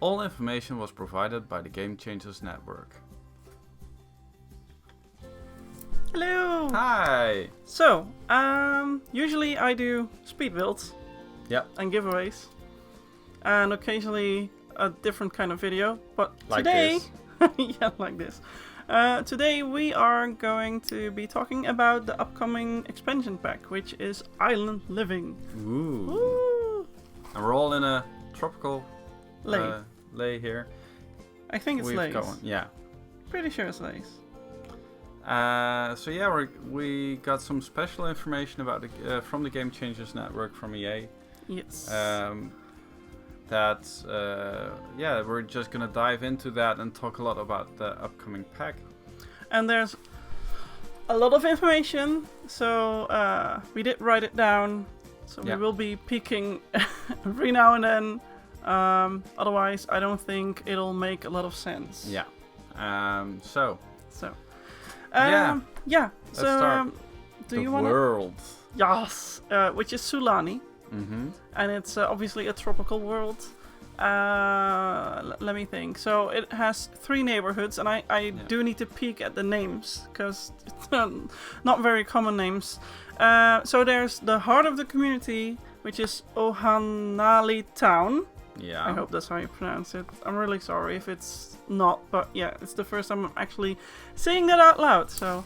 All information was provided by the Game Changers Network. Hello! Hi! So, usually I do speed builds. Yep. And giveaways. And occasionally a different kind of video. But Like today... this. yeah, like this. Today we are going to be talking about the upcoming expansion pack, which is Island Living. Ooh. Woo! And we're all in a tropical lay here. I think it's Lays. Yeah. Pretty sure it's Lays. So yeah, we got some special information about from the Game Changers Network from EA. Yes. We're just gonna dive into that and talk a lot about the upcoming pack. And there's a lot of information, so we did write it down. So we will be peeking every now and then. Otherwise, I don't think it'll make a lot of sense. Yeah. Let's start. Do you want world? Yes, which is Sulani. Mm-hmm. And it's obviously a tropical world. Let me think. So it has 3 neighborhoods, and I do need to peek at the names because not very common names. So there's the heart of the community, which is Ohanali Town. Yeah. I hope that's how you pronounce it. I'm really sorry if it's not, but yeah, it's the first time I'm actually saying that out loud. So,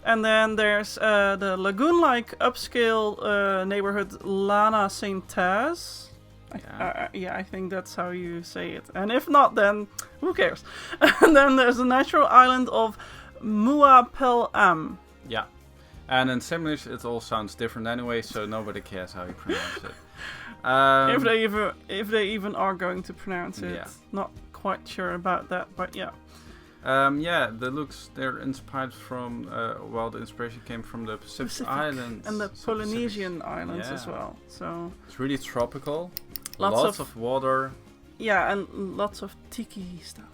and then there's the lagoon-like upscale neighborhood Lana St. Taz. I think that's how you say it. And if not, then who cares? And then there's the natural island of Muapel-Am. Yeah. And in Simlish, it all sounds different anyway, so nobody cares how you pronounce it. If they even are going to pronounce it. Yeah. Not quite sure about that, but yeah. The looks, they're inspired from, the inspiration came from the Pacific Islands. And the Polynesian islands as well. So it's really tropical. Lots of water. Yeah, and lots of tiki stuff.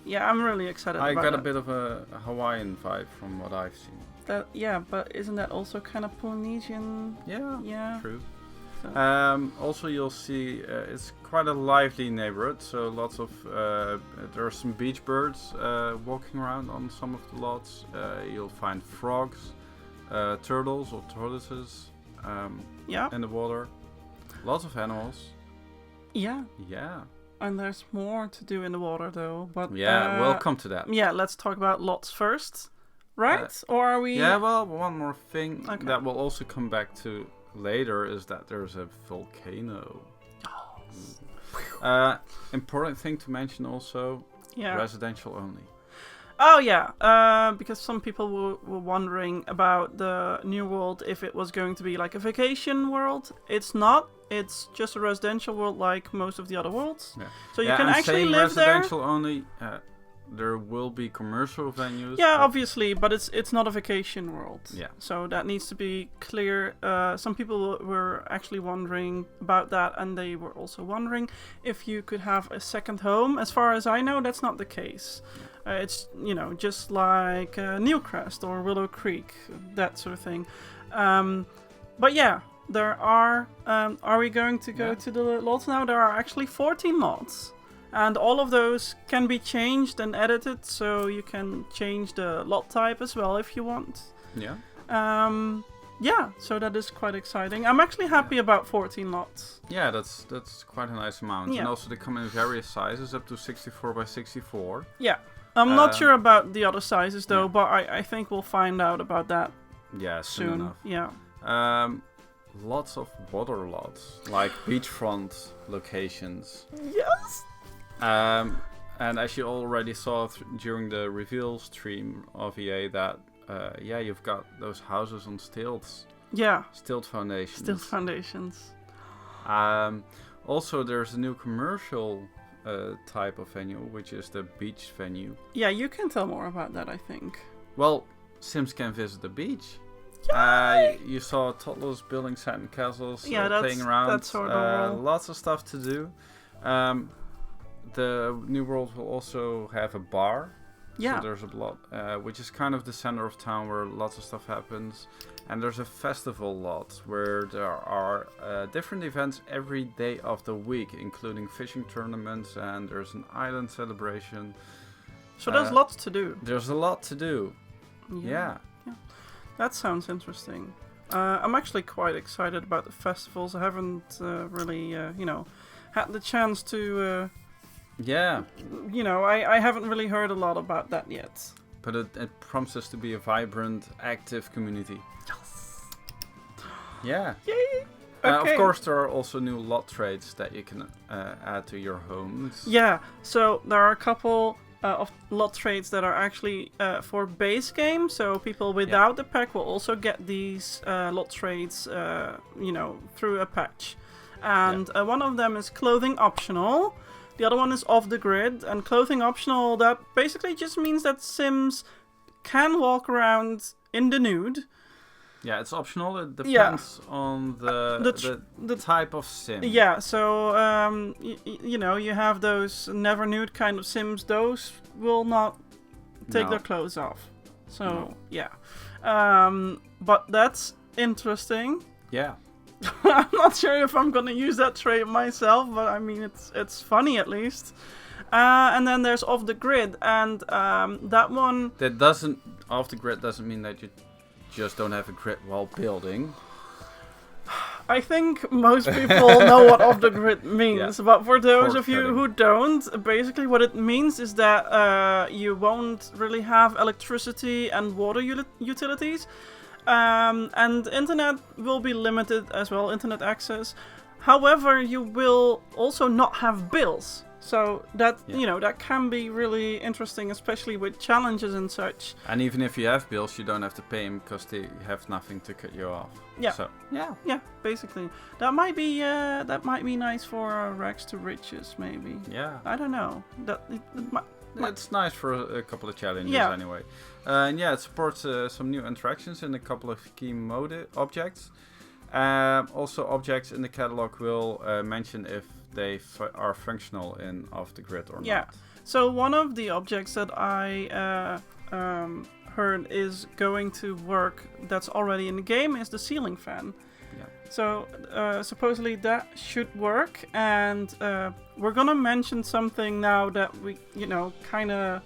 Yeah, I'm really excited about it. I got a bit of a Hawaiian vibe from what I've seen. But isn't that also kind of Polynesian? Yeah. True. So. Also, you'll see it's quite a lively neighborhood. So lots of there are some beach birds walking around on some of the lots. You'll find frogs, turtles or tortoises in the water. Lots of animals. Yeah. Yeah. And there's more to do in the water, though. But we'll come to that. Yeah, let's talk about lots first, right? Or are we? Yeah. Well, one more thing that we'll also come back to later is that there's a volcano. Important thing to mention also. Yeah. Residential only. Oh yeah, because some people were wondering about the new world if it was going to be like a vacation world. It's not. It's just a residential world like most of the other worlds. Yeah. So you can actually live there. Residential only. There will be commercial venues. Yeah, obviously, but it's not a vacation world. Yeah. So that needs to be clear. Some people were actually wondering about that, and they were also wondering if you could have a second home. As far as I know, that's not the case. Yeah. It's just like Newcrest or Willow Creek, that sort of thing. But yeah, there are. Are we going to go to the lots now? There are actually 14 lots. And all of those can be changed and edited, so you can change the lot type as well if you want. Yeah. So that is quite exciting. I'm actually happy about 14 lots. Yeah, that's quite a nice amount. Yeah. And also they come in various sizes, up to 64 by 64. Yeah. I'm not sure about the other sizes though, but I think we'll find out about that soon enough. Yeah. Lots of water lots, like beachfront locations. Yes! And as you already saw during the reveal stream of EA, that you've got those houses on stilts. Yeah. Stilt foundations. Stilt foundations. Also, there's a new commercial type of venue, which is the beach venue. Yeah, you can tell more about that, I think. Well, Sims can visit the beach. You saw toddlers building sand castles, playing around. That's sort of lots of stuff to do. The new world will also have a bar Yeah. So there's a lot, which is kind of the center of town where lots of stuff happens. And there's a festival lot where there are different events every day of the week, including fishing tournaments, and there's an island celebration. So there's lots to do. There's a lot to do. Yeah. That sounds interesting. I'm actually quite excited about the festivals. I haven't really, had the chance to... I haven't really heard a lot about that yet. But it promises to be a vibrant, active community. Yes! Yeah. Yay! Of course, there are also new lot trades that you can add to your homes. Yeah, so there are a couple of lot trades that are actually for base game. So people without the pack will also get these lot trades, through a patch. And one of them is clothing optional. The other one is off the grid. And clothing optional, that basically just means that Sims can walk around in the nude. Yeah, it's optional. It depends on the type of sim. Yeah, so you have those never nude kind of Sims. Those will not take their clothes off. So but that's interesting. Yeah. I'm not sure if I'm gonna use that trait myself, but I mean it's funny at least. And then there's off the grid, and that one. Off the grid doesn't mean that you just don't have a grid while building. I think most people know what off the grid means, but for those of you who don't, basically what it means is that you won't really have electricity and water utilities, and internet will be limited as well, internet access. However, you will also not have bills. So that that can be really interesting, especially with challenges and such. And even if you have bills, you don't have to pay them because they have nothing to cut you off. Yeah. So Basically, that might be nice for rags to riches, maybe. Yeah. I don't know. It's nice for a couple of challenges anyway. It supports some new interactions in a couple of key objects. Also, objects in the catalog will mention if they are functional in off the grid or not. Yeah. So one of the objects that I heard is going to work that's already in the game is the ceiling fan. Yeah. So supposedly that should work, and we're gonna mention something now that we kind of.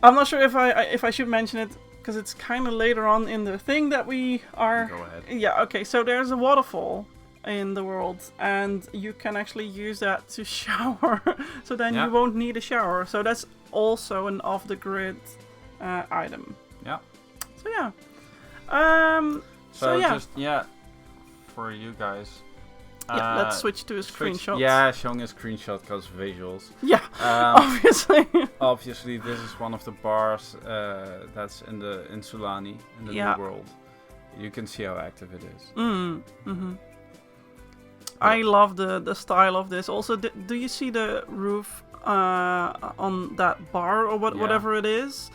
I'm not sure if I should mention it, because it's kind of later on in the thing that we are... Go ahead. Yeah, okay, so there's a waterfall in the world, and you can actually use that to shower, so then you won't need a shower. So that's also an off-the-grid item. Yeah. So yeah. For you guys... let's switch to a screenshot. Yeah, showing a screenshot because visuals. Yeah, obviously. Obviously, this is one of the bars that's in Sulani, in the new world. You can see how active it is. Mm-hmm. I love the style of this. Also, do you see the roof on that bar or whatever it is?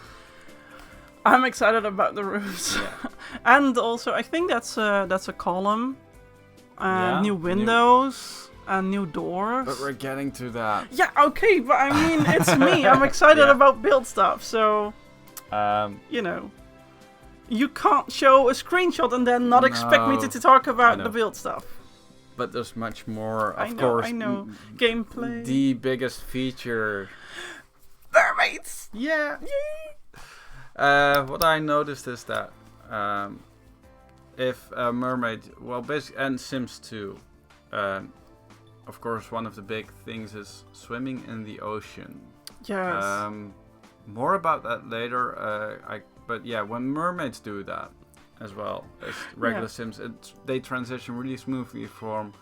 I'm excited about the roofs. Yeah. And also, I think that's a column. New windows and new doors. But we're getting to that. Yeah, okay, but I mean, it's me. I'm excited about build stuff, so... You can't show a screenshot and then not expect me to talk about the build stuff. But there's much more, of course. I know. Gameplay. The biggest feature... Mermaids! Yeah! Yay! What I noticed is that... if a mermaid, and Sims 2, of course, one of the big things is swimming in the ocean. Yes. More about that later. But when mermaids do that, as well as regular Sims, they transition really smoothly from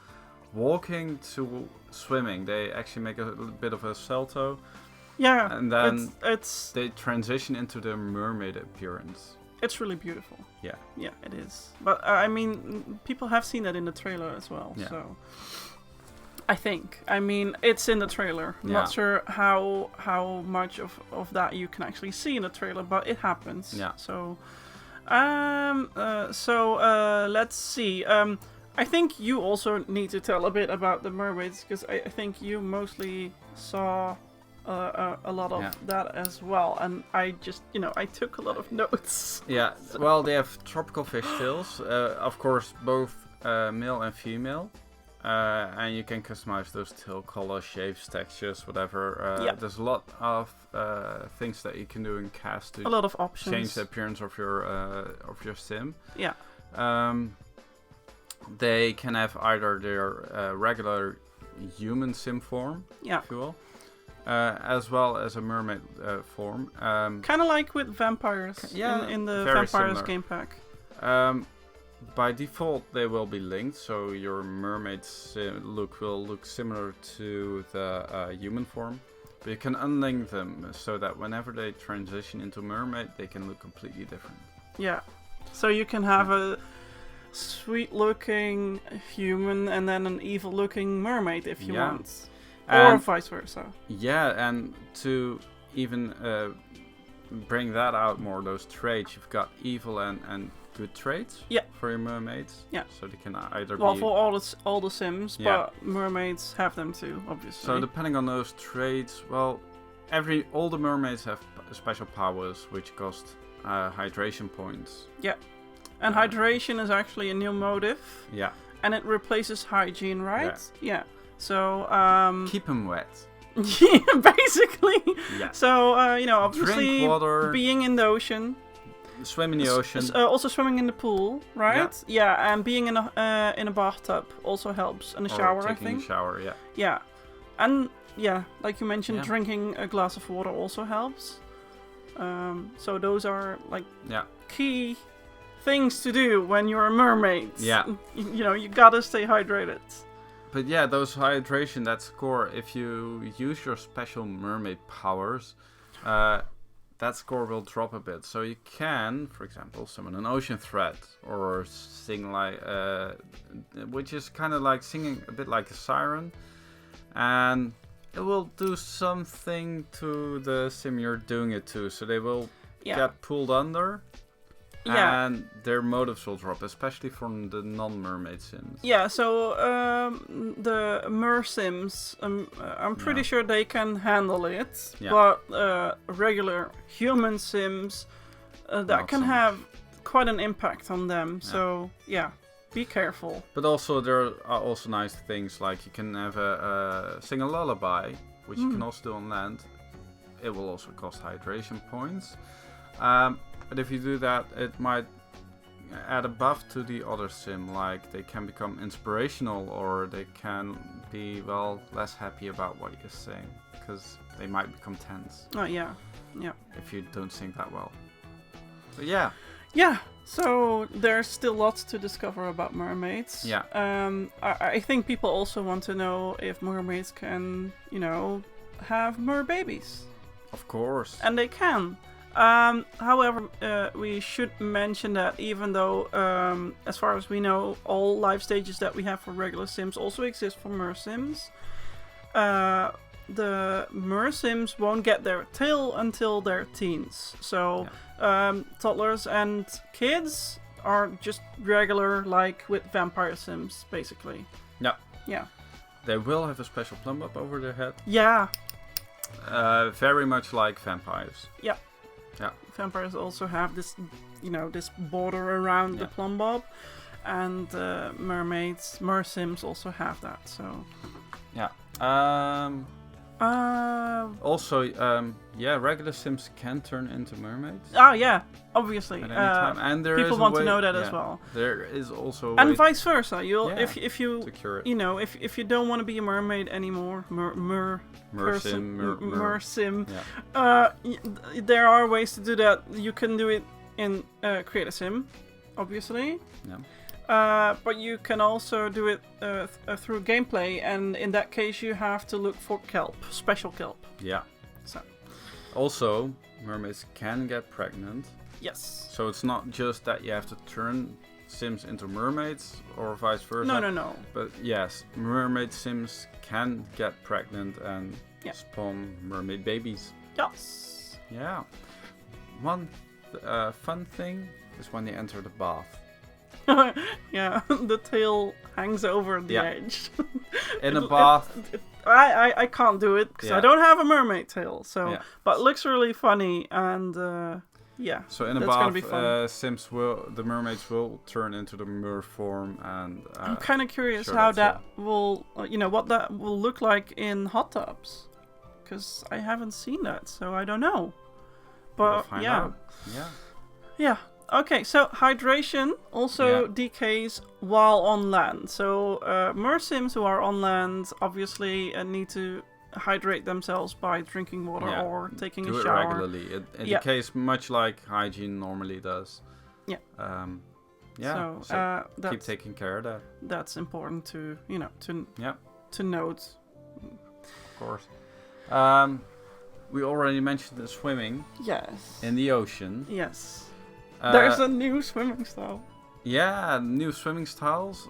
walking to swimming. They actually make a bit of a salto. Yeah. And then it's they transition into their mermaid appearance. It's really beautiful. Yeah. Yeah, it is. But I mean, people have seen that in the trailer as well. Yeah. So I think. I mean, it's in the trailer. I'm not sure how much of that you can actually see in the trailer, but it happens. Yeah. So let's see. I think you also need to tell a bit about the mermaids, because I think you mostly saw a lot of that as well, and I just, I took a lot of notes. Yeah, well, they have tropical fish tails, of course, both male and female, and you can customize those tail colors, shapes, textures, whatever. There's a lot of things that you can do in cast to a lot of options. Change the appearance of your sim. Yeah. They can have either their regular human sim form, if you will, as well as a mermaid form. Kind of like with vampires in the Vampires similar. Game pack. By default, they will be linked, so your mermaid look will look similar to the human form. But you can unlink them so that whenever they transition into mermaid, they can look completely different. Yeah. So you can have a sweet-looking human and then an evil-looking mermaid if you want. Or vice versa. Yeah, and to even bring that out more, those traits, you've got evil and good traits for your mermaids. Yeah. So they can either be... for all the Sims, but mermaids have them too, obviously. So depending on those traits, well, all the mermaids have special powers which cost hydration points. Yeah. And hydration is actually a new motive. Yeah. And it replaces hygiene, right? Yeah. So, keep them wet. Yeah, basically. Yeah. So, obviously, drink water, being in the ocean. Swim in the ocean. Also swimming in the pool, right? Yeah, and being in a bathtub also helps. And a shower, I think. Taking a shower, yeah. Yeah. And, like you mentioned, drinking a glass of water also helps. So those are, key things to do when you're a mermaid. Yeah. You gotta stay hydrated. But yeah, those hydration, that's core. If you use your special mermaid powers, that score will drop a bit. So you can, for example, summon an ocean threat or sing which is kind of like singing a bit like a siren. And it will do something to the sim you're doing it to. So they will get pulled under. Yeah. And their motives will drop, especially from the non-mermaid sims. Yeah, so the mer sims, I'm pretty sure they can handle it. Yeah. But regular human sims, that can have quite an impact on them. Yeah. So, be careful. But also, there are also nice things like you can have sing a lullaby, which you can also do on land. It will also cost hydration points. But if you do that, it might add a buff to the other sim, like they can become inspirational or they can be, less happy about what you're saying, because they might become tense. Oh, yeah. If you don't sing that well. But yeah. Yeah, so there's still lots to discover about mermaids. Yeah. I think people also want to know if mermaids can, have mer babies. Of course. And they can. However, we should mention that even though, as far as we know, all life stages that we have for regular Sims also exist for Mer Sims, the Mer Sims won't get their tail until they're teens. So, toddlers and kids are just regular, like with Vampire Sims, basically. Yeah. Yeah. They will have a special plumb up over their head. Yeah. Very much like vampires. Yeah. Yeah. Vampires also have this, this border around the plumb bob, and mer sims also have that. So. Yeah. Also, regular sims can turn into mermaids. Oh yeah, obviously. At any time. And people want to know that as well. There is also a and way vice versa. If you secure it. If you don't want to be a mermaid anymore, mer sim. Yeah. There are ways to do that. You can do it in create a sim, obviously. Yeah. But you can also do it through gameplay, and in that case you have to look for kelp, special kelp. Yeah. So. Also, mermaids can get pregnant. Yes. So it's not just that you have to turn sims into mermaids or vice versa. No. But yes, mermaid sims can get pregnant and spawn mermaid babies. Yes. Yeah. One fun thing is when they enter the bath. Yeah, the tail hangs over the edge. In a bath. I can't do it because I don't have a mermaid tail. So, Yeah. but it looks really funny, and yeah. So in that's gonna above, be fun. the mermaids will turn into the mer form, and I'm kind of curious sure how that's that will, what that will look like in hot tubs, because I haven't seen that, so I don't know. we'll But find yeah, out. Yeah. yeah. Okay, so hydration also decays while on land. So mersims who are on land obviously need to hydrate themselves by drinking water or taking Do a it shower. regularly. It decays much like hygiene normally does. Yeah. So keep that's, taking care of that. that's important to to note. Of course. We already mentioned the swimming Yes. in the ocean. Yes. There's a new swimming style. Yeah, new swimming styles.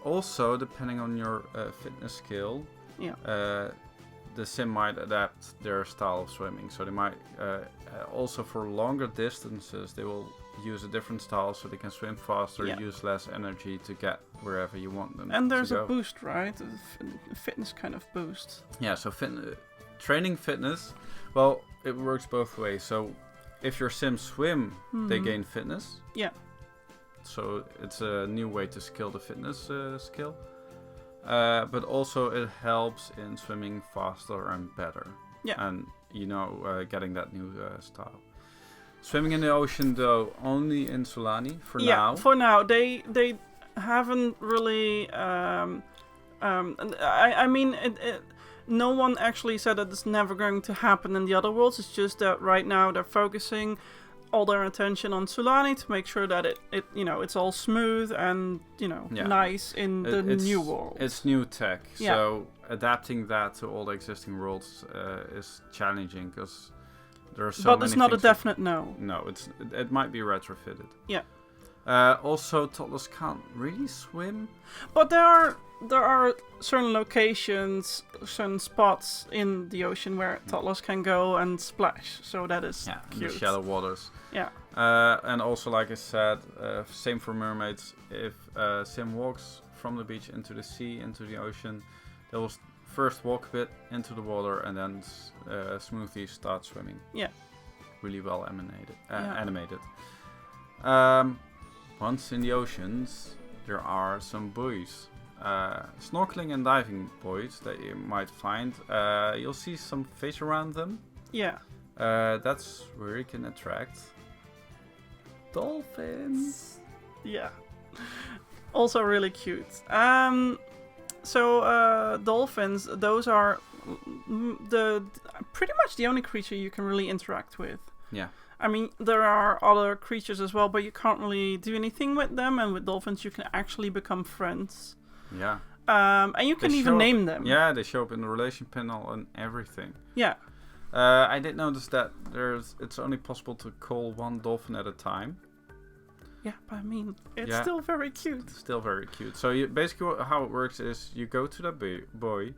Also, depending on your fitness skill, the sim might adapt their style of swimming. So they might also for longer distances they will use a different style so they can swim faster, use less energy to get wherever you want them. And there's to go. a boost, right? A fitness kind of boost. Yeah. So training fitness. Well, it works both ways. So if your sims swim, they gain fitness. Yeah. So it's a new way to skill the fitness skill. But also it helps in swimming faster and better. Yeah. And, getting that new style. Swimming in the ocean, though, only in Sulani for now. Yeah, for now. They haven't really... I mean, no one actually said that it's never going to happen in the other worlds. It's just that right now they're focusing all their attention on Sulani to make sure that it's all smooth and nice in the new world. It's new tech, Yeah. so adapting that to all the existing worlds is challenging because there are so many. But it's not a things definite no. No, it might be retrofitted. Yeah. Also, toddlers can't really swim. But there are certain locations, certain spots in the ocean where toddlers can go and splash. So that is cute. In the shallow waters. Yeah. And also, like I said, same for mermaids. If Sim walks from the beach into the sea, into the ocean, they will first walk a bit into the water and then smoothly start swimming. Yeah. Really well animated. Once in the oceans, there are some buoys. Snorkeling and diving buoys that you might find. You'll see some fish around them. Yeah. That's where you can attract dolphins. Yeah. Also really cute. So dolphins, those are pretty much the only creature you can really interact with. Yeah. I mean, there are other creatures as well, but you can't really do anything with them. And with dolphins, you can actually become friends. Yeah. And you can even name them. Yeah, they show up in the relation panel and everything. Yeah. I did notice that it's only possible to call one dolphin at a time. Yeah, but I mean, it's still very cute. Still very cute. So basically how it works is you go to that buoy,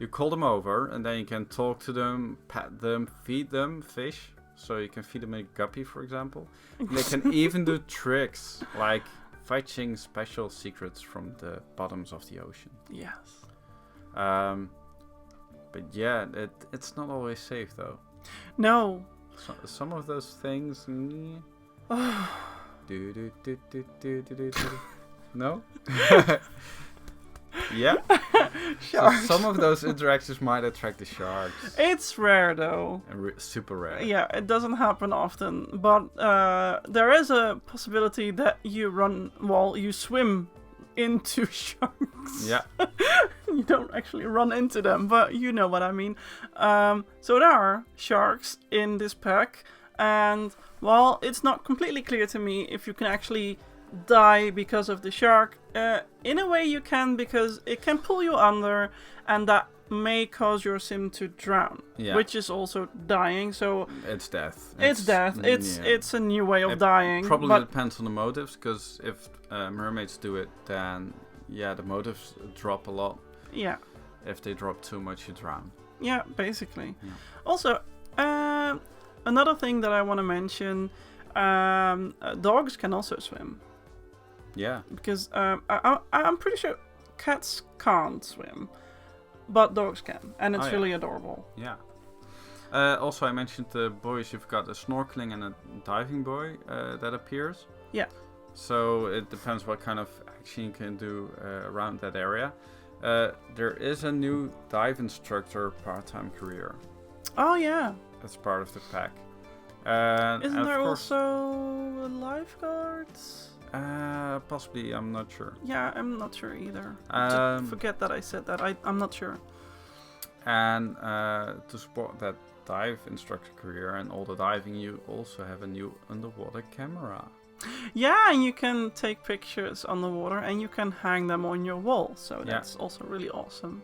you call them over, and then you can talk to them, pet them, feed them fish. So you can feed them a guppy, for example. And they can even do tricks like fetching special secrets from the bottoms of the ocean. Yes. But yeah, it's not always safe though. No. Some of those things. No? Yeah. So some of those interactions might attract the sharks. It's rare though. And super rare. Yeah, it doesn't happen often. But there is a possibility that you swim into sharks. Yeah. You don't actually run into them, but you know what I mean. So there are sharks in this pack. And while it's not completely clear to me if you can actually die because of the shark, in a way you can, because it can pull you under and that may cause your sim to drown, which is also dying. So it's death. It's death. It's a new way of dying. Probably depends on the motives, because if mermaids do it, then the motives drop a lot. Yeah. If they drop too much, you drown. Yeah, basically. Yeah. Also, another thing that I want to mention, dogs can also swim. Yeah. Because I'm pretty sure cats can't swim. but dogs can, and it's Oh, yeah. really adorable. Yeah. Also, I mentioned the buoys. You've got a snorkeling and a diving buoy that appears. Yeah. So it depends what kind of action you can do around that area. There is a new dive instructor part-time career. Oh yeah. That's part of the pack. Isn't and there of course, also lifeguards? possibly, I'm not sure. Yeah, I'm not sure either. Forget that I said that. I'm not sure. And to support that dive instructor career and all the diving, you also have a new underwater camera. Yeah, and you can take pictures on the water and you can hang them on your wall. So that's also really awesome.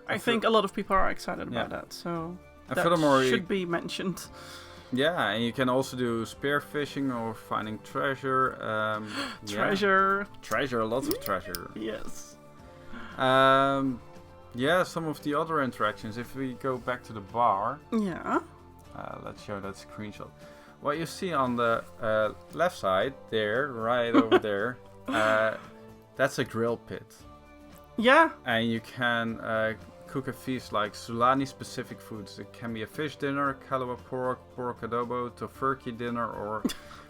I think a lot of people are excited about that. So and that furthermore, should be mentioned. Yeah, and you can also do spearfishing or finding treasure. Treasure. Treasure, lots of treasure. Yes. Yeah, some of the other interactions. If we go back to the bar. Yeah. Let's show that screenshot. What you see on the left side there, right over there, that's a grill pit. Yeah. And you can cook a feast like Sulani specific foods. It can be a fish dinner, kalawa pork, pork adobo, tofurkey dinner, or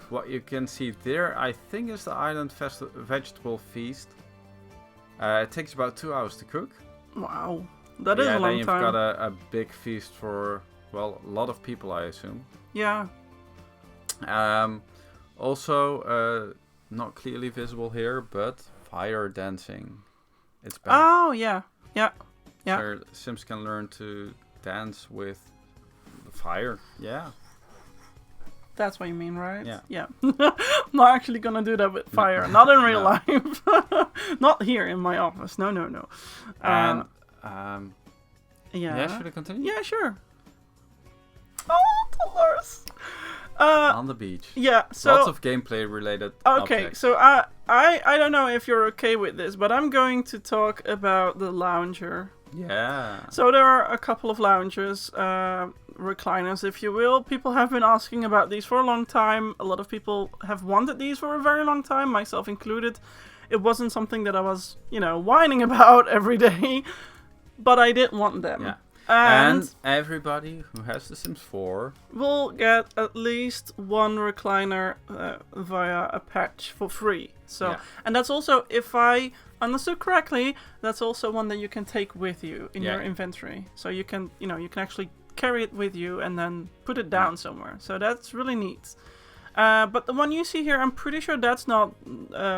what you can see there, I think is the island vegetable feast. It takes about 2 hours to cook. Wow. That is a long then you've time. got a big feast for, well, a lot of people, I assume. Yeah. Also, not clearly visible here, but fire dancing. It's back. Oh, yeah. Yeah. Yeah. So Sims can learn to dance with the fire. Yeah. That's what you mean, right? Yeah. Yeah. I'm not actually gonna do that with fire. Not in real life. Not here in my office. No, no, no. And yeah. should I continue? Yeah, sure. Oh, Dolores. On the beach. Yeah. So lots of gameplay related. okay. Objects. So I don't know if you're okay with this, but I'm going to talk about the lounger. Yeah. So there are a couple of loungers, recliners, if you will. People have been asking about these for a long time. A lot of people have wanted these for a very long time, myself included. It wasn't something that I was, whining about every day, but I did want them. Yeah. And everybody who has The Sims 4 will get at least one recliner via a patch for free. So, and that's also, if I understood correctly, that's also one that you can take with you in your inventory. So you can, you can actually carry it with you and then put it down somewhere. So that's really neat. But the one you see here, I'm pretty sure that's not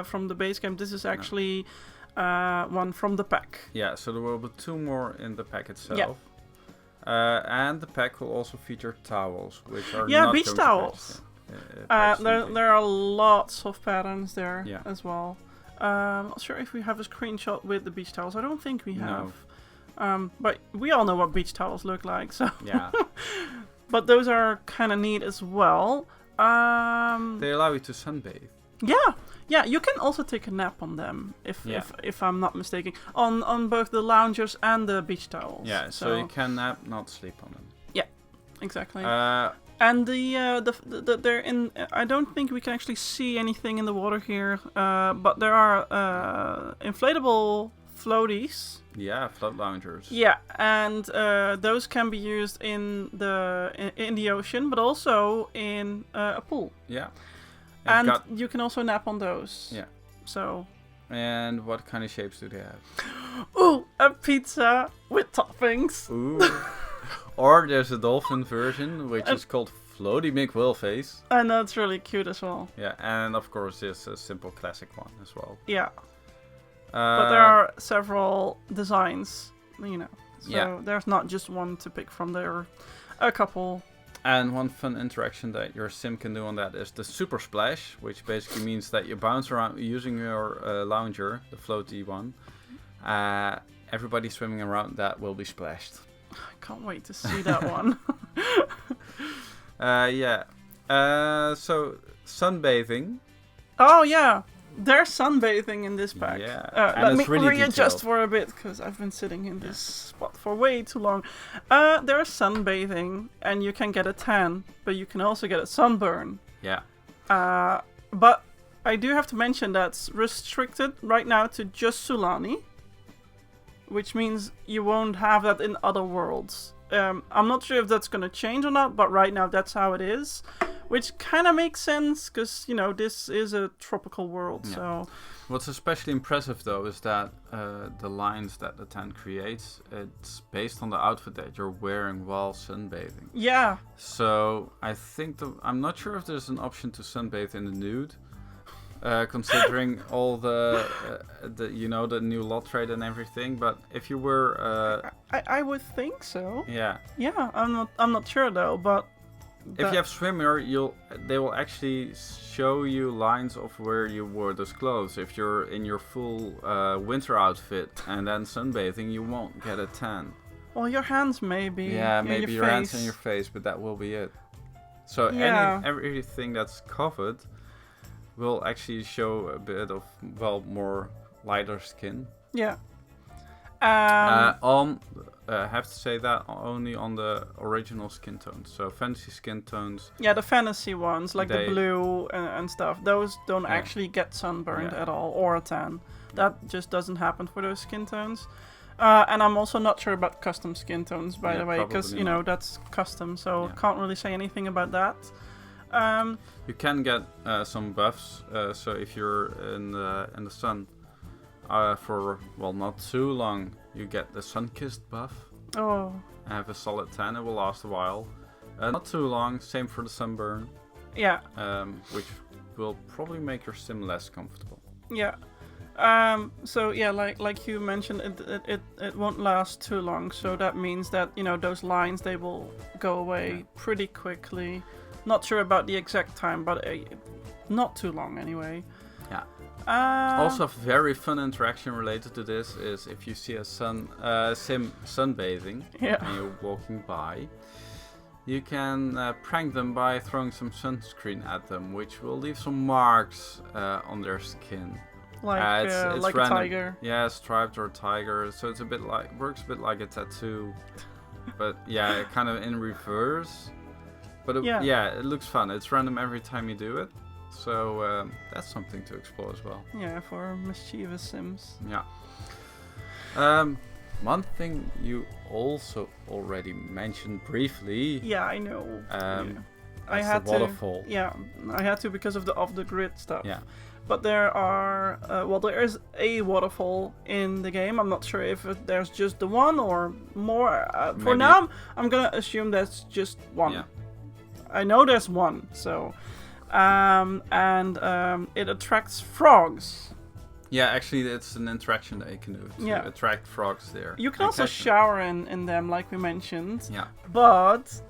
from the base game. This is actually one from the pack. Yeah, so there will be 2 more in the pack itself. Yeah. And the pack will also feature towels, which are not beach going to towels. There are lots of patterns there as well. I'm not sure if we have a screenshot with the beach towels. I don't think we have. But we all know what beach towels look like, so yeah. But those are kind of neat as well. They allow you to sunbathe. Yeah, you can also take a nap on them, if I'm not mistaken, on both the loungers and the beach towels. Yeah, so you can nap, not sleep on them. Yeah, exactly. And they're in. I don't think we can actually see anything in the water here, but there are inflatable floaties. Yeah, float loungers. Yeah, and those can be used in the ocean, but also in a pool. Yeah. And you can also nap on those. Yeah. So. And what kind of shapes do they have? Ooh, a pizza with toppings. Ooh. Or there's a dolphin version, which is called Floaty McWhaleface. And that's really cute as well. Yeah, and of course there's a simple classic one as well. Yeah. But there are several designs, So there's not just one to pick from. There are a couple. And one fun interaction that your sim can do on that is the super splash, which basically means that you bounce around using your lounger, the floaty one. Everybody swimming around that will be splashed. I can't wait to see that one. So sunbathing. Oh yeah, there's sunbathing in this pack. Yeah, let me really readjust detailed. for a bit because I've been sitting in this spot for way too long. There's sunbathing, and you can get a tan, but you can also get a sunburn. Yeah. But I do have to mention that's restricted right now to just Sulani. which means you won't have that in other worlds. I'm not sure if that's going to change or not, but right now that's how it is, which kind of makes sense because, this is a tropical world, so... What's especially impressive, though, is that the lines that the tent creates, it's based on the outfit that you're wearing while sunbathing. Yeah. So I think I'm not sure if there's an option to sunbathe in the nude, considering all the new lot trade and everything. But if you were, I would think so. Yeah. Yeah, I'm not sure though, but. If you have swimwear, they will actually show you lines of where you wore those clothes. If you're in your full winter outfit and then sunbathing, you won't get a tan. Well, your hands maybe. Yeah, maybe your hands and your face, but that will be it. So everything that's covered will actually show a bit of, more lighter skin. Yeah. I have to say that only on the original skin tones. So fantasy skin tones. Yeah, the fantasy ones, like the blue and stuff, those don't actually get sunburned at all, or a tan. That just doesn't happen for those skin tones. And I'm also not sure about custom skin tones, by the way, because, that's custom, so can't really say anything about that. You can get some buffs, so if you're in the sun for, not too long, you get the sun-kissed buff. Oh. And have a solid tan. It will last a while. Not too long. Same for the sunburn. Yeah. Which will probably make your sim less comfortable. Yeah. So yeah, like you mentioned, it won't last too long. So that means that those lines, they will go away pretty quickly. Not sure about the exact time, but not too long anyway. Yeah. Also, very fun interaction related to this is if you see a sim sunbathing and you're walking by, you can prank them by throwing some sunscreen at them, which will leave some marks on their skin. Like it's a tiger. Yeah, striped or tiger. So it's works a bit like a tattoo, but kind of in reverse. But it looks fun. It's random every time you do it. So that's something to explore as well. Yeah, for mischievous sims. Yeah. One thing you also already mentioned briefly. Yeah, I know. I had the waterfall. I had to because of the off-the-grid stuff. Yeah. But there are, there is a waterfall in the game. I'm not sure if there's just the one or more. For now, I'm gonna assume that's just one. Yeah. I know there's one, so. It attracts frogs. Yeah, actually, it's an interaction that you can do to attract frogs there. You can also shower in them, like we mentioned. Yeah. But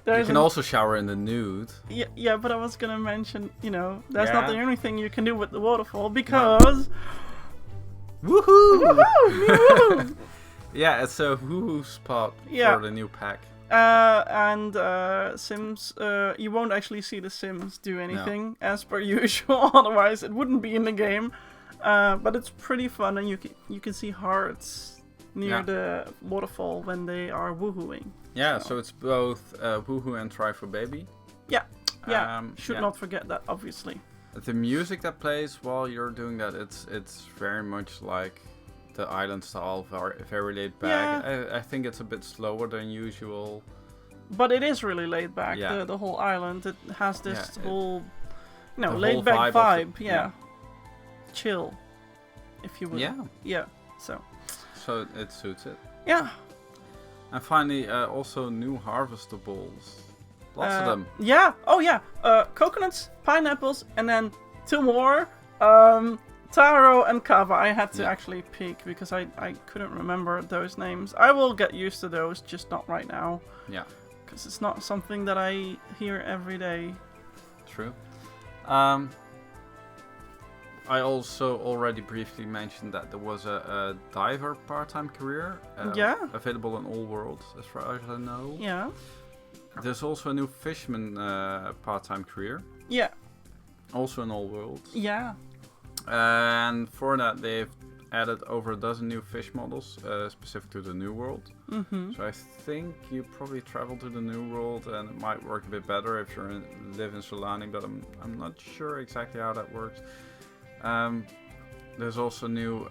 you can also shower in the nude. Yeah, but I was gonna mention, that's not the only thing you can do with the waterfall because. No. Woohoo! Woohoo! Yeah, it's a woohoo spot for the new pack. Sims, you won't actually see the Sims do anything as per usual. Otherwise, it wouldn't be in the game. But it's pretty fun, and you can see hearts near the waterfall when they are woohooing. Yeah, so it's both woohoo and try for baby. Yeah, should not forget that, obviously. The music that plays while you're doing that, it's very much like the island style, very laid back. Yeah. I think it's a bit slower than usual. But it is really laid back, the whole island. It has this whole, laid back vibe. Chill, if you will. Yeah, so it suits it. Yeah. And finally, also new harvestables. Lots of them. Yeah, coconuts, pineapples, and then 2 more. Taro and Kava. I had to actually peek because I couldn't remember those names. I will get used to those, just not right now. Yeah. Because it's not something that I hear every day. True. I also already briefly mentioned that there was a diver part-time career. Available in all worlds, as far as I know. Yeah. There's also a new fisherman part-time career. Yeah. Also in all worlds. Yeah. And for that, they've added over a dozen new fish models, specific to the New World. Mm-hmm. So I think you probably travel to the New World, and it might work a bit better if you live in Sulani, but I'm not sure exactly how that works. there's also new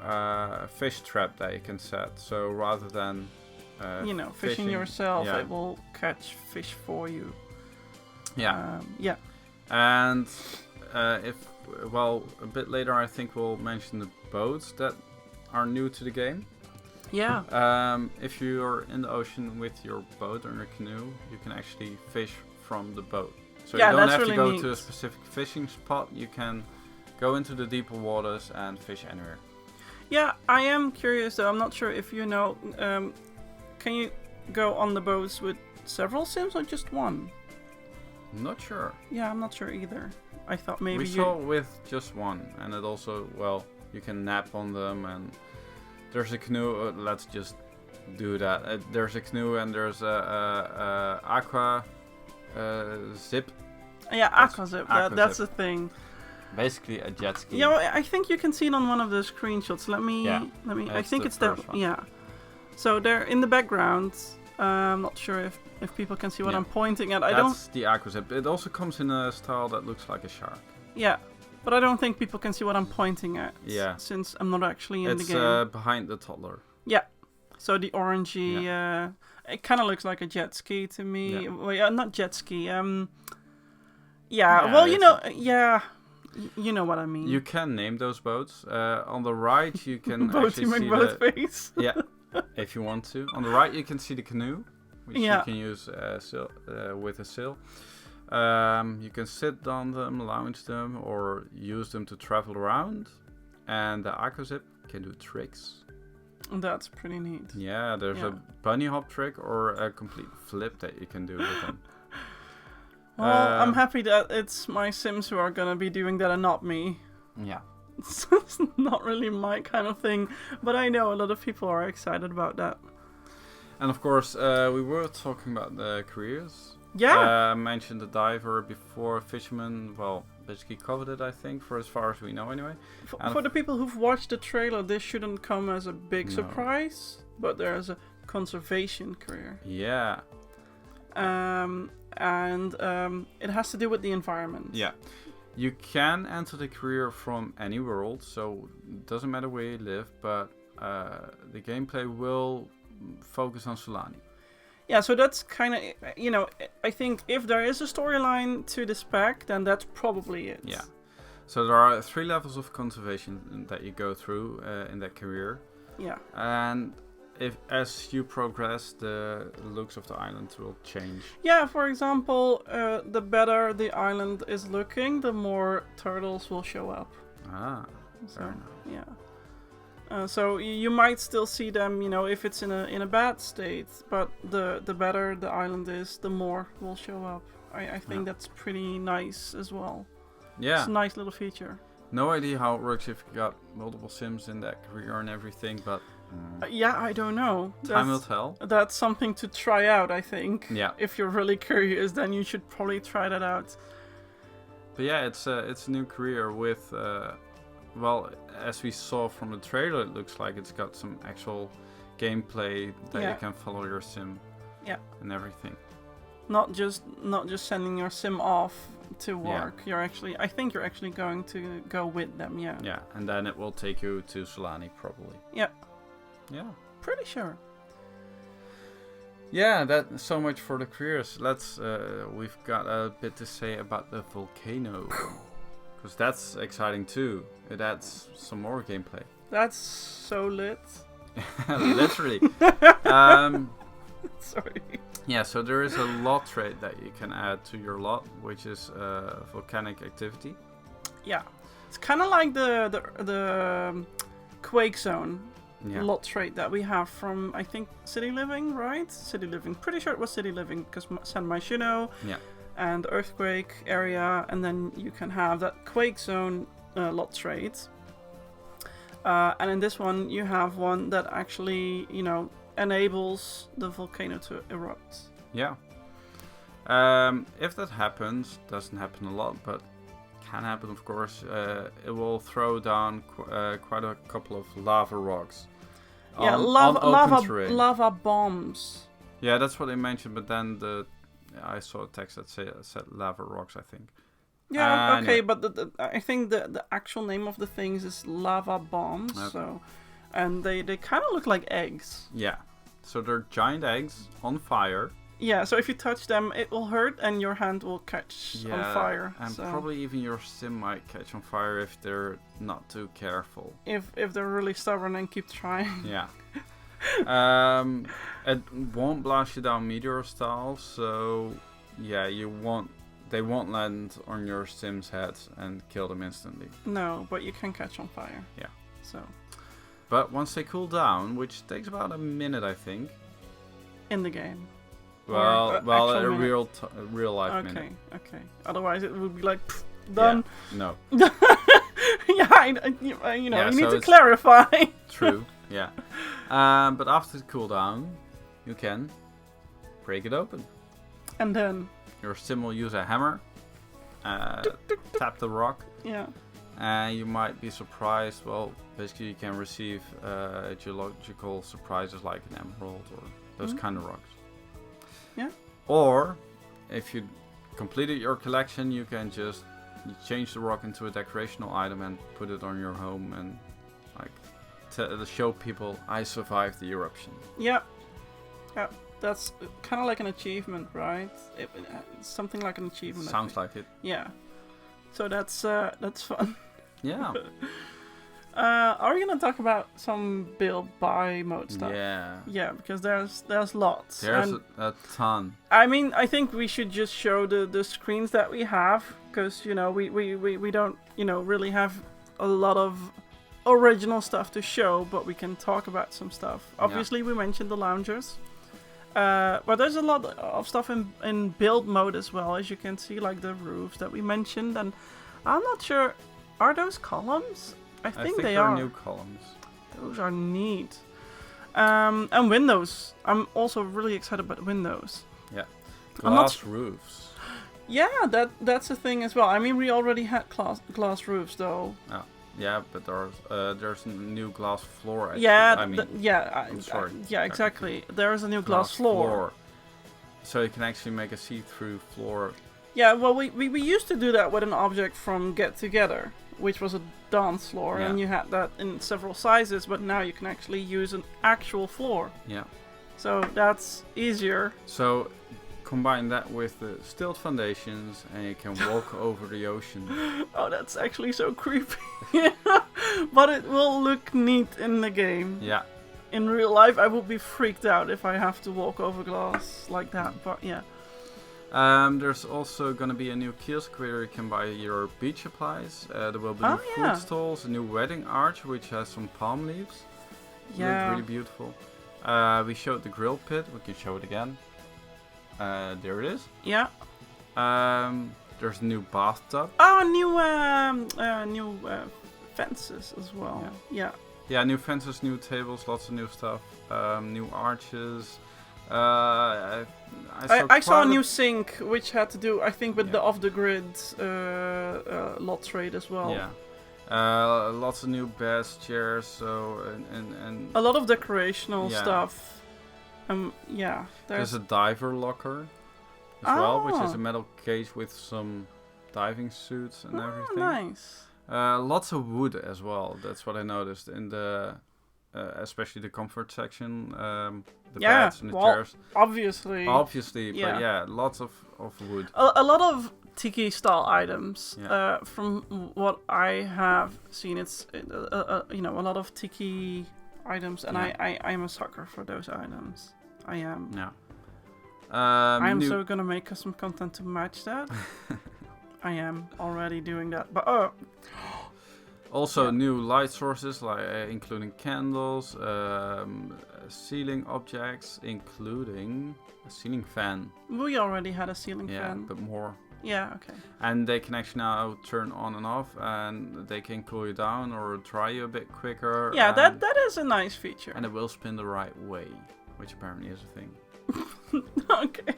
fish trap that you can set. So rather than fishing yourself, yeah. it will catch fish for you. Yeah. Yeah. And a bit later I think we'll mention the boats that are new to the game. Yeah. If you're in the ocean with your boat or your canoe, you can actually fish from the boat. So you don't have to go to a specific fishing spot. You can go into the deeper waters and fish anywhere. Yeah, I am curious though. I'm not sure if you know. Can you go on the boats with several Sims or just one? I'm not sure. Yeah, I'm not sure either. I thought maybe we saw with just one, and it also you can nap on them, and there's a canoe. Let's just do that. There's a canoe and there's a aqua zip. Yeah, aqua zip. That's a thing. Basically a jet ski. Yeah, well, I think you can see it on one of the screenshots. Let me. I think it's that. Yeah. So they're in the background. I'm not sure if people can see what I'm pointing at. That's the aqua zip. It also comes in a style that looks like a shark. Yeah. But I don't think people can see what I'm pointing at. Yeah. Since I'm not actually in the game. It's behind the toddler. Yeah. So the orangey, it kind of looks like a jet ski to me. Yeah. Well, yeah, not jet ski. Well, you know what I mean. You can name those boats. On the right, you can boats actually see both face. Yeah, if you want to. On the right, you can see the canoe, which you can use with a sail. You can sit on them, lounge them, or use them to travel around. And the aqua zip can do tricks. That's pretty neat. Yeah, there's a bunny hop trick or a complete flip that you can do with them. Well, I'm happy that it's my Sims who are gonna be doing that and not me. Yeah. It's not really my kind of thing, but I know a lot of people are excited about that. And of course, we were talking about the careers. Yeah. I mentioned the diver before, fisherman, basically covered it, I think, for as far as we know anyway. For the people who've watched the trailer, this shouldn't come as a big surprise, but there's a conservation career. Yeah. And it has to do with the environment. Yeah. You can enter the career from any world, so it doesn't matter where you live, but the gameplay will focus on Sulani. Yeah, so that's kind of, I think if there is a storyline to this pack, then that's probably it. Yeah. So there are 3 levels of conservation that you go through in that career. Yeah. And as you progress, the looks of the island will change. Yeah, for example, the better the island is looking, the more turtles will show up. Fair enough. Yeah. So you might still see them, if it's in a bad state, but the better the island is, the more will show up. I think that's pretty nice as well. Yeah. It's a nice little feature. No idea how it works if you got multiple Sims in that career and everything, but... I don't know. Time will tell. That's something to try out, I think. Yeah. If you're really curious, then you should probably try that out. But yeah, it's a new career with... as we saw from the trailer, it looks like it's got some actual gameplay that you can follow your Sim. Yeah. And everything. Not just sending your Sim off to work. I think you're actually going to go with them. Yeah. Yeah, and then it will take you to Sulani probably. Yeah. Yeah. Pretty sure. Yeah, that's so much for the careers. We've got a bit to say about the volcano. Because that's exciting too. It adds some more gameplay. That's so lit. Literally. Sorry. Yeah, so there is a lot trait that you can add to your lot, which is volcanic activity. Yeah. It's kind of like the Quake Zone lot trait that we have from, I think, City Living, right? City Living. Pretty sure it was City Living, because San Myshuno and Earthquake area, and then you can have that Quake Zone lot trait. And in this one, you have one that actually, enables the volcano to erupt. Yeah. If that happens, doesn't happen a lot, but can happen, of course, it will throw down quite a couple of lava rocks. Yeah, on lava bombs. Yeah, that's what they mentioned, but then I saw a text that said lava rocks, I think. Yeah, okay, Anyway. but I think the actual name of the things is lava bombs. Okay. So, and they kind of look like eggs. Yeah. So they're giant eggs on fire. Yeah, so if you touch them, it will hurt, and your hand will catch on fire. And so probably even your sim might catch on fire if they're not too careful. if they're really stubborn and keep trying. Yeah. It won't blast you down meteor style, so yeah, they won't land on your sim's heads and kill them instantly. No, but you can catch on fire. Yeah. So But once they cool down, which takes about a minute, I think. in the game. Well, actual a minute. real life minute. Okay. Otherwise, it would be like done. Yeah, no. Yeah, you Yeah, need so to it's- clarify. True. Yeah. But after the cooldown, you can break it open. And then, Your sim will use a hammer, tap the rock, yeah. and you might be surprised. Well, basically, you can receive geological surprises like an emerald or those kind of rocks. Yeah. Or, if you completed your collection, you can just change the rock into a decorational item and put it on your home and like show people I survived the eruption. Yeah. Yeah. That's kind of like an achievement, right? Something like an achievement. I Sounds think. like it. Yeah. So that's fun. Yeah. Are we gonna talk about some build buy mode stuff? Yeah. Yeah, because there's lots. There's And a ton. I mean, I think we should just show the screens that we have, because we don't really have a lot of original stuff to show, but we can talk about some stuff. Obviously, we mentioned the loungers. But there's a lot of stuff in build mode as well, as you can see, like the roofs that we mentioned. And I'm not sure, are those columns? I think they they're are. new columns. Those are neat. And windows. I'm also really excited about windows. Yeah. I'm not Glass roofs. Yeah, that's a thing as well. I mean, we already had glass roofs, though. Oh. Yeah, but there's a new glass floor. Actually. Yeah, sorry. yeah, exactly. There is a new glass floor. So you can actually make a see-through floor. Yeah, well, we used to do that with an object from Get Together, which was a dance floor, and you had that in several sizes, but now you can actually use an actual floor. Yeah. So that's easier. So combine that with the stilt foundations, and you can walk over the ocean. Oh, that's actually so creepy. But it will look neat in the game. Yeah. In real life, I would be freaked out if I have to walk over glass like that, but yeah. There's also going to be a new kiosk where you can buy your beach supplies. There will be new food stalls, a new wedding arch which has some palm leaves. Yeah. Look really beautiful. We showed the grill pit. We can show it again. There it is. Yeah. There's a new bathtub. Oh, new fences as well. Yeah. Yeah, new fences, new tables, lots of new stuff. New arches. I saw a new sink, which had to do, I think, with the off-the-grid lot trade as well. Yeah. Lots of new beds, chairs, so and a lot of decorational stuff. Yeah. There's a diver locker as well, which is a metal cage with some diving suits and everything. Nice. Lots of wood as well. That's what I noticed in the, especially the comfort section. The beds and the chairs. Obviously, but yeah, lots of wood. A lot of tiki style items. From what I have seen, it's a lot of tiki items, and I am a sucker for those items. I am. Yeah. I am so gonna make some content to match that. I am already doing that, but also new light sources, like including candles, ceiling objects, including a ceiling fan. We already had a ceiling fan. Yeah, but more. Yeah, okay. And they can actually now turn on and off, and they can cool you down or dry you a bit quicker. Yeah, that is a nice feature. And it will spin the right way, which apparently is a thing. Okay.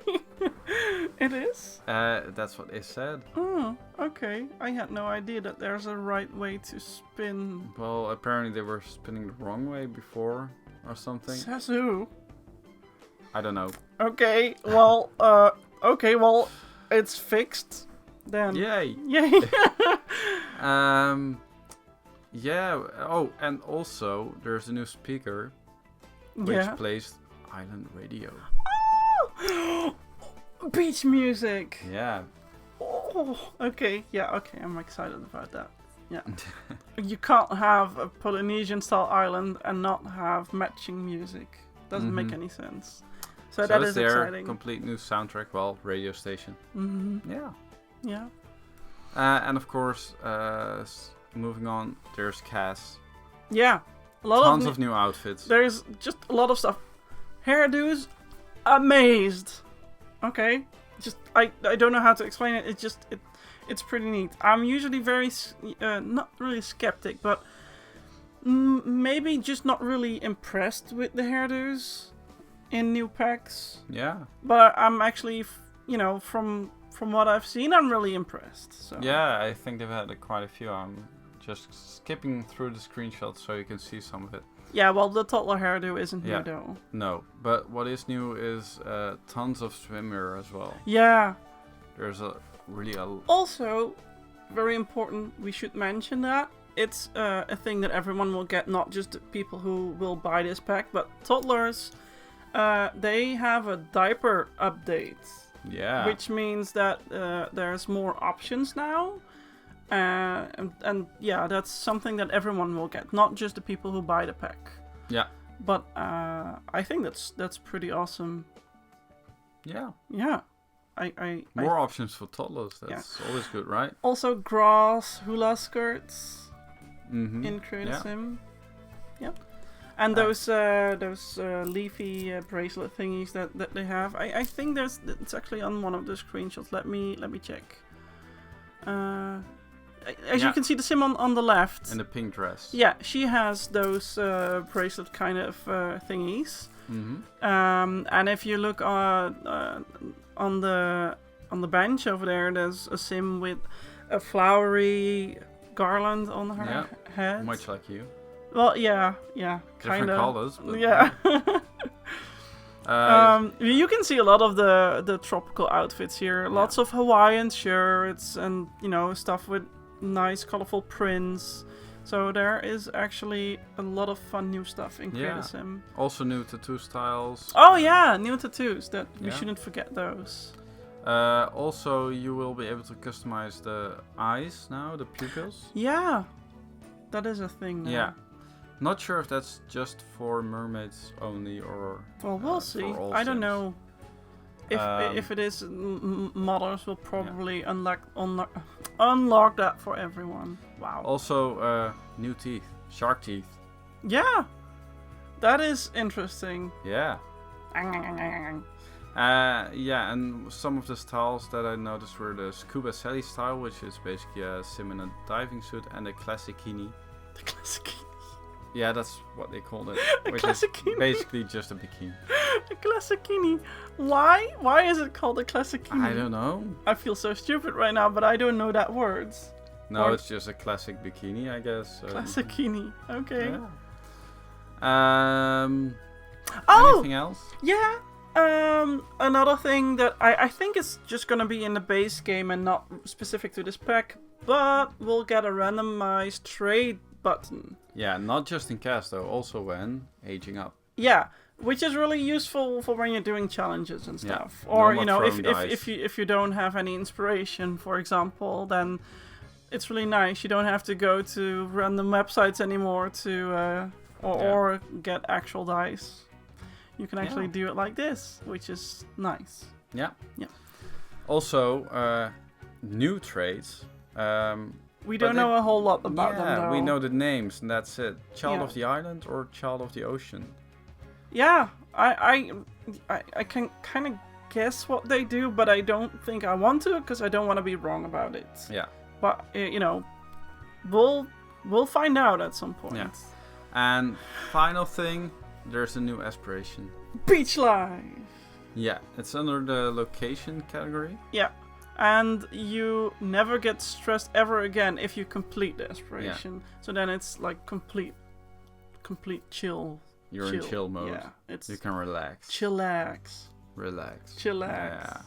It is? That's what it said. Oh, okay. I had no idea that there's a right way to spin. Well, apparently they were spinning the wrong way before or something. Says who? I don't know. Okay, well, it's fixed. then Yay! yay. Yeah. Oh, and also there's a new speaker which plays island radio. Beach music. Yeah. Oh, okay. Yeah, okay. I'm excited about that. Yeah. You can't have a Polynesian-style island and not have matching music. Doesn't make any sense. So that is their exciting. Complete new soundtrack, radio station. Yeah. Yeah. And of course, moving on, there's Cass. Yeah. Tons of new outfits. There's just a lot of stuff. Hairdos, amazed. Okay. Just I don't know how to explain it. It's pretty neat. I'm usually very not really skeptic, but maybe just not really impressed with the hairdos in new packs. Yeah. But I'm actually, from what I've seen, I'm really impressed. So. Yeah, I think they've had quite a few. I'm just skipping through the screenshots so you can see some of it. Yeah, well, the toddler hairdo isn't new though. No, but what is new is tons of swimwear as well. Yeah. There's Also, very important, we should mention that. It's a thing that everyone will get, not just the people who will buy this pack, but toddlers. They have a diaper update. Yeah. Which means that there's more options now. And yeah, that's something that everyone will get, not just the people who buy the pack. Yeah. But I think that's pretty awesome. Yeah. Yeah. More options for toddlers. That's always good, right? Also, grass hula skirts in Create a Sim. Yep. And those leafy bracelet thingies that they have. I think it's actually on one of the screenshots. Let me check. As you can see, the Sim on the left. In the pink dress. Yeah, she has those bracelet kind of thingies. And if you look on the bench over there, there's a Sim with a flowery garland on her head. Much like you. Well, yeah, kind Different of. colors, but yeah. You can see a lot of the tropical outfits here. Lots of Hawaiian shirts and stuff with nice colorful prints. So there is actually a lot of fun new stuff in Create a Sim. Also new tattoo styles. Oh yeah, new tattoos. We shouldn't forget those. Also, you will be able to customize the eyes now, the pupils. Yeah, that is a thing now. Yeah. Not sure if that's just for mermaids only or. Well, we'll see. I don't know. If it is, modders will probably unlock that for everyone. Wow. Also, new teeth, shark teeth. Yeah, that is interesting. Yeah. Yeah, and some of the styles that I noticed were the Scuba Sally style, which is basically a Sim in a diving suit, and the classicini. The classicini. Yeah, that's what they called it. Which is basically just a bikini. A classicini. Why? Why is it called a classicini? I don't know. I feel so stupid right now, but I don't know that words. No, it's just a classic bikini, I guess. Classicini. Okay. Yeah. Anything else? Yeah. Another thing that I think is just gonna be in the base game and not specific to this pack, but we'll get a randomized trade button. Yeah, not just in cast though, also when aging up. Yeah, which is really useful for when you're doing challenges and stuff. Yeah. Or if you don't have any inspiration, for example, then it's really nice. You don't have to go to random websites anymore to or get actual dice. You can actually do it like this, which is nice. Yeah. Yeah. Also, new trades. We don't know a whole lot about them, though. We know the names, and that's it. Child of the Island or Child of the Ocean? Yeah, I can kind of guess what they do, but I don't think I want to, because I don't want to be wrong about it. Yeah. But, we'll find out at some point. Yeah. And final thing, there's a new aspiration. Beach life! Yeah, it's under the location category. Yeah. And you never get stressed ever again if you complete the aspiration. Yeah. So then it's like complete chill. You're in chill mode. Yeah, you can relax. Chillax. Relax. Chillax. Yeah.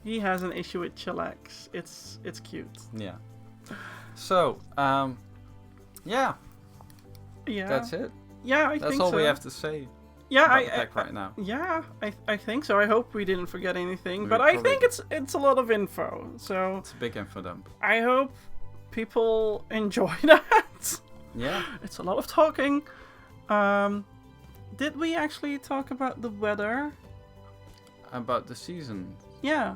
He has an issue with chillax. It's cute. Yeah. So, yeah. Yeah. That's it. Yeah, I think so. That's all we have to say. Yeah, about the pack right now. Yeah, I think so. I hope we didn't forget anything, We but I probably think it's a lot of info. So It's a big info dump. I hope people enjoy that. Yeah. It's a lot of talking. Did we actually talk about the weather? About the season. Yeah.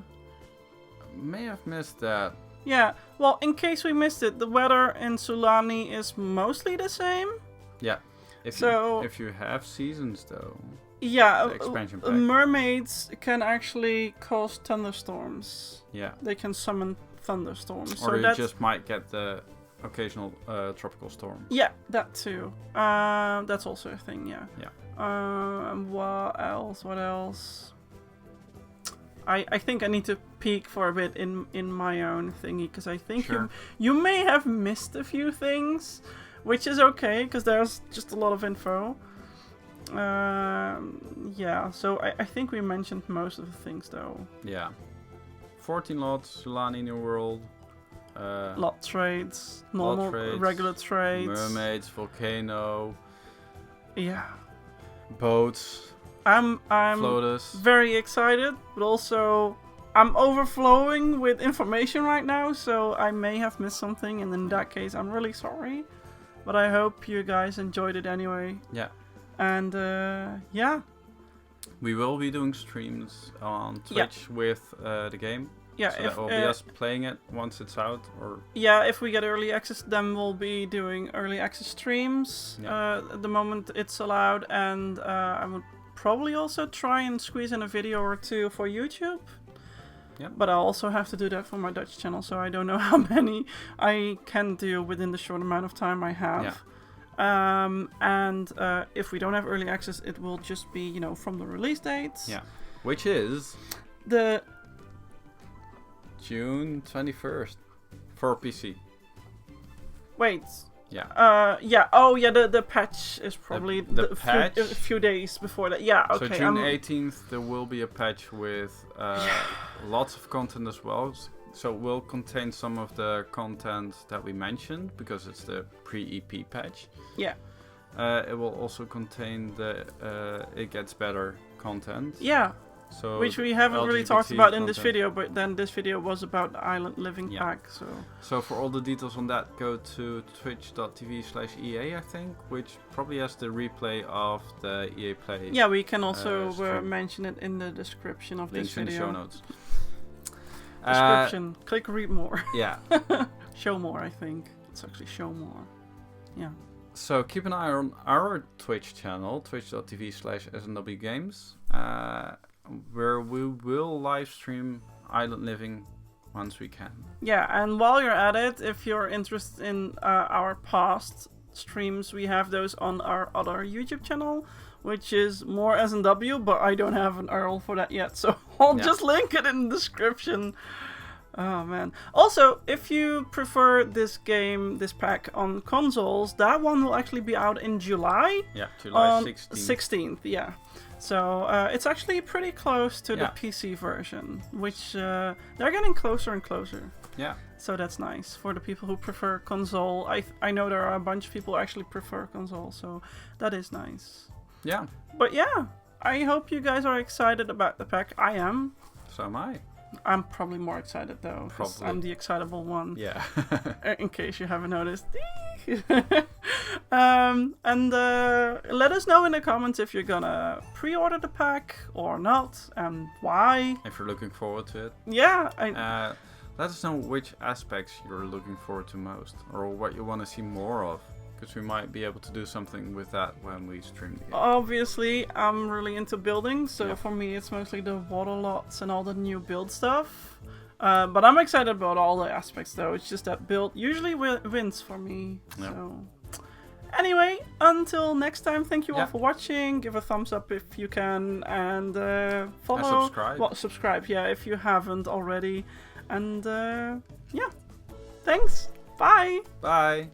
May have missed that. Yeah. Well, in case we missed it, the weather in Sulani is mostly the same. Yeah. If you have seasons though. Yeah. The expansion pack. Mermaids can actually cause thunderstorms. Yeah. They can summon thunderstorms. Or so you that's just might get the occasional tropical storm. Yeah, that too. That's also a thing, yeah. Yeah. What else? What else? I think I need to peek for a bit in my own thingy, because I think Sure. you may have missed a few things, which is okay, because there's just a lot of info. Yeah, so I think we mentioned most of the things, though. Yeah. 14 lots, Sulani New World. Lot trades, normal, trades, regular trades. Mermaids, volcano, Yeah. boats, I'm floaters. very excited, but also I'm overflowing with information right now, so I may have missed something, and in that case, I'm really sorry. But I hope you guys enjoyed it anyway. Yeah. And yeah. We will be doing streams on Twitch with the game. Yeah, So if that will be us playing it once it's out, or yeah, if we get early access, then we'll be doing early access streams. Yeah. At the moment it's allowed, and I would probably also try and squeeze in a video or two for YouTube. Yeah. But I also have to do that for my Dutch channel, so I don't know how many I can do within the short amount of time I have. Yeah. And if we don't have early access, it will just be, you know, from the release dates. yeah, which is The June 21st for PC. wait. Yeah. Yeah. Oh, yeah. The patch is probably The a patch? few days before that. Yeah. Okay. So June 18th there will be a patch with lots of content as well. So it will contain some of the content that we mentioned because it's the pre-EP patch. Yeah. It will also contain the It Gets Better content. Yeah. So Which we haven't really talked LGBT about in this content. video, but then this video was about the Island Living Yeah. pack. So for all the details on that, go to twitch.tv/EA, I think, which probably has the replay of the EA Play. Yeah, we can also stream. mention it in the description of Links this in the video. show notes. Description. Click read more. Yeah. Show more, I think. It's actually show more. Yeah. So keep an eye on our Twitch channel, twitch.tv/SNWGames, where we will live stream Island Living once we can. Yeah, and while you're at it, if you're interested in our past streams, we have those on our other YouTube channel, which is more SNW, but I don't have an URL for that yet, so I'll just link it in the description. Oh man. Also, if you prefer this game, this pack on consoles, that one will actually be out in July. Yeah, July on 16th. 16th, yeah. So it's actually pretty close to the Yeah. PC version, which they're getting closer and closer. Yeah. So that's nice for the people who prefer console. I know there are a bunch of people who actually prefer console, so that is nice. Yeah. But yeah, I hope you guys are excited about the pack. I am. So am I. I'm probably more excited though, 'cause Probably. I'm the excitable one. Yeah. In case you haven't noticed. And let us know in the comments if you're gonna pre-order the pack or not, and why. If you're looking forward to it. Yeah, Let us know which aspects you're looking forward to most, or what you want to see more of, because we might be able to do something with that when we stream the game. obviously I'm really into building, so Yeah. for me it's mostly the water lots and all the new build stuff. But I'm excited about all the aspects though. It's just that build usually wins for me. Yeah. So anyway, until next time, thank you all Yeah. for watching. Give a thumbs up if you can, and follow. subscribe. Well, subscribe, yeah, if you haven't already. And yeah, thanks. Bye. Bye!